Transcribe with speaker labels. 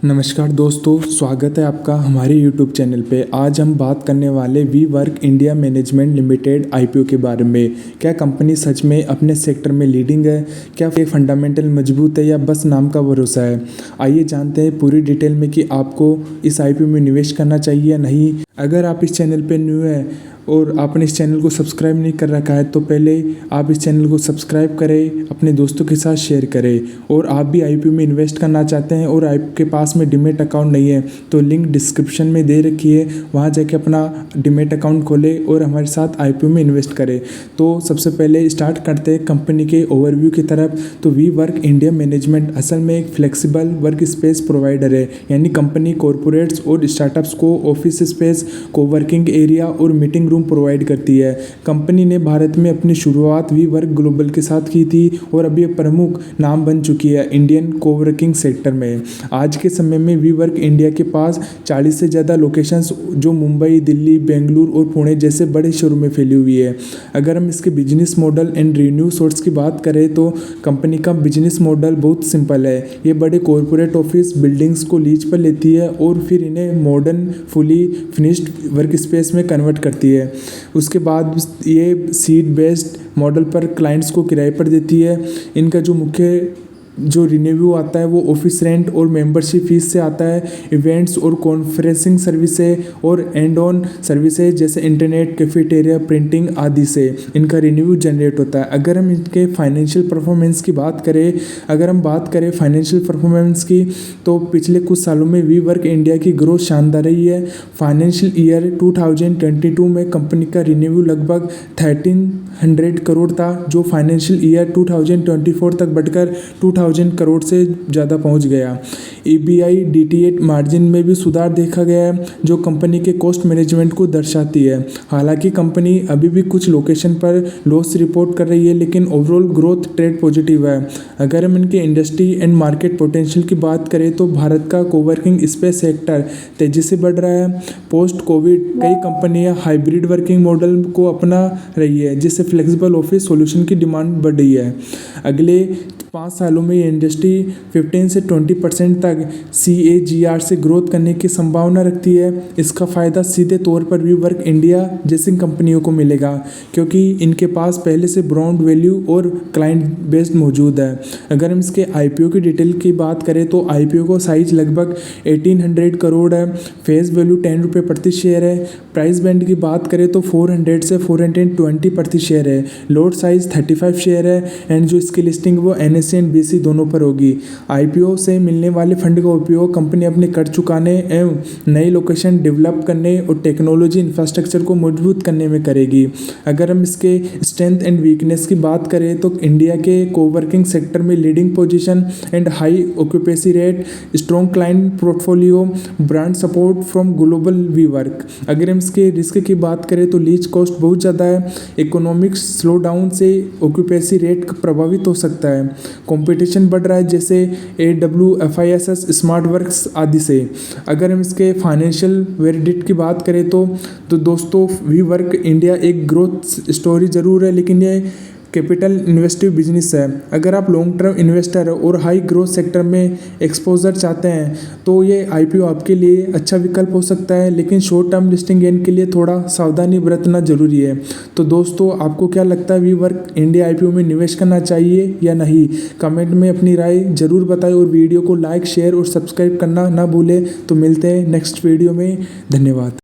Speaker 1: नमस्कार दोस्तों, स्वागत है आपका हमारे YouTube चैनल पे। आज हम बात करने वाले WeWork India management limited IPO के बारे में। क्या कंपनी सच में अपने सेक्टर में लीडिंग है? क्या ये फंडामेंटल मजबूत है या बस नाम का भरोसा है? आइए जानते हैं पूरी डिटेल में कि आपको इस आईपीओ में निवेश करना चाहिए या नहीं। अगर आप इस चैनल पे न्यू है और आपने इस चैनल को सब्सक्राइब नहीं कर रखा है तो पहले आप इस चैनल को सब्सक्राइब करें, अपने दोस्तों के साथ शेयर करें। और आप भी आईपीओ में इन्वेस्ट करना चाहते हैं और आपके पास में डीमैट अकाउंट नहीं है तो लिंक डिस्क्रिप्शन में दे रखी है, वहाँ जाके अपना डीमैट अकाउंट खोलें और हमारे साथ आईपीओ में इन्वेस्ट करें। तो सबसे पहले स्टार्ट करते हैं कंपनी के ओवरव्यू की तरफ। तो वी वर्क इंडिया मैनेजमेंट असल में एक फ्लेक्सिबल वर्क स्पेस प्रोवाइडर है, यानी कंपनी कॉरपोरेट्स और स्टार्टअप्स को ऑफिस स्पेस, कोवर्किंग एरिया और मीटिंग रूम प्रोवाइड करती है। कंपनी ने भारत में अपनी शुरुआत वी वर्क ग्लोबल के साथ की थी और अभी ये प्रमुख नाम बन चुकी है इंडियन कोवर्किंग सेक्टर में। आज के समय में वी वर्क इंडिया के पास 40 से ज़्यादा लोकेशंस जो मुंबई, दिल्ली, बेंगलुरु और पुणे जैसे बड़े शहरों में फैली हुई है। अगर हम इसके business model and revenue source की बात करें तो कंपनी का बिजनेस मॉडल बहुत सिंपल है। ये बड़े कॉरपोरेट ऑफिस बिल्डिंग्स को लीज पर लेती है और फिर इन्हें modern fully finished work space में कन्वर्ट करती है। उसके बाद ये सीट बेस्ड मॉडल पर क्लाइंट्स को किराए पर देती है। इनका जो मुख्य रिन्यू आता है वो ऑफिस रेंट और मेंबरशिप फीस से आता है। इवेंट्स और कॉन्फ्रेंसिंग सर्विसेज और एंड ऑन सर्विसेज जैसे इंटरनेट, कैफेटेरिया, प्रिंटिंग आदि से इनका रिन्यू जनरेट होता है। अगर हम इनके फाइनेंशियल परफॉर्मेंस की बात करें फाइनेंशियल परफॉर्मेंस की, तो पिछले कुछ सालों में वी वर्क इंडिया की ग्रोथ शानदार रही है। फाइनेंशियल ईयर 2022 में कंपनी का रिन्यू लगभग 1300 करोड़ था, जो फाइनेंशियल ईयर 2024 तक बढ़कर 2000 करोड़ से ज़्यादा पहुंच गया। EBITDA मार्जिन में भी सुधार देखा गया है, जो कंपनी के कॉस्ट मैनेजमेंट को दर्शाती है। हालांकि कंपनी अभी भी कुछ लोकेशन पर लॉस रिपोर्ट कर रही है, लेकिन ओवरऑल ग्रोथ ट्रेड पॉजिटिव है। अगर हम इनके इंडस्ट्री एंड मार्केट पोटेंशियल की बात करें तो भारत का कोवर्किंग स्पेस सेक्टर तेजी से बढ़ रहा है। पोस्ट कोविड कई कंपनियां हाइब्रिड वर्किंग मॉडल को अपना रही है, जिससे फ्लेक्सिबल ऑफिस सॉल्यूशन की डिमांड बढ़ रही है। अगले 5 सालों में ये इंडस्ट्री 15 से 20% तक CAGR से ग्रोथ करने की संभावना रखती है। इसका फ़ायदा सीधे तौर पर वी वर्क इंडिया जैसी कंपनियों को मिलेगा, क्योंकि इनके पास पहले से ब्रांड वैल्यू और क्लाइंट बेस्ड मौजूद है। अगर हम इसके IPO की डिटेल की बात करें तो IPO का साइज लगभग 1800 करोड़ है। फेस वैल्यू 10 रुपये प्रति शेयर है। प्राइस बैंड की बात करें तो 400 से 420 प्रति शेयर है। लॉट साइज 35 शेयर है एंड जो इसकी लिस्टिंग वो NSE एंड BSE दोनों पर होगी। IPO से मिलने वाले फंड का उपयोग कंपनी अपने कर्ज चुकाने एवं नई लोकेशन डेवलप करने और टेक्नोलॉजी इंफ्रास्ट्रक्चर को मजबूत करने में करेगी। अगर हम इसके स्ट्रेंथ एंड वीकनेस की बात करें तो इंडिया के कोवर्किंग सेक्टर में leading position and high occupancy rate, strong client portfolio, brand support from global WeWork. अगर हम इसके रिस्क की बात करें तो लीज कॉस्ट बहुत ज़्यादा है। इकोनॉमिक स्लो डाउन से ऑक्यूपेंसी रेट प्रभावित हो सकता है। कंपटीशन बढ़ रहा है जैसे AWFISS, स्मार्ट वर्क्स आदि से। अगर हम इसके फाइनेंशियल वेरिडिक्ट की बात करें तो दोस्तों वी वर्क इंडिया एक ग्रोथ स्टोरी ज़रूर है, लेकिन ये कैपिटल इन्वेस्टिव बिजनेस है। अगर आप लॉन्ग टर्म इन्वेस्टर और हाई ग्रोथ सेक्टर में एक्सपोजर चाहते हैं तो ये IPO आपके लिए अच्छा विकल्प हो सकता है, लेकिन शॉर्ट टर्म लिस्टिंग गेन के लिए थोड़ा सावधानी बरतना जरूरी है। तो दोस्तों, आपको क्या लगता है, वी वर्क इंडिया IPO में निवेश करना चाहिए या नहीं? कमेंट में अपनी राय जरूर बताएं और वीडियो को लाइक, शेयर और सब्सक्राइब करना ना भूलें। तो मिलते हैं नेक्स्ट वीडियो में। धन्यवाद।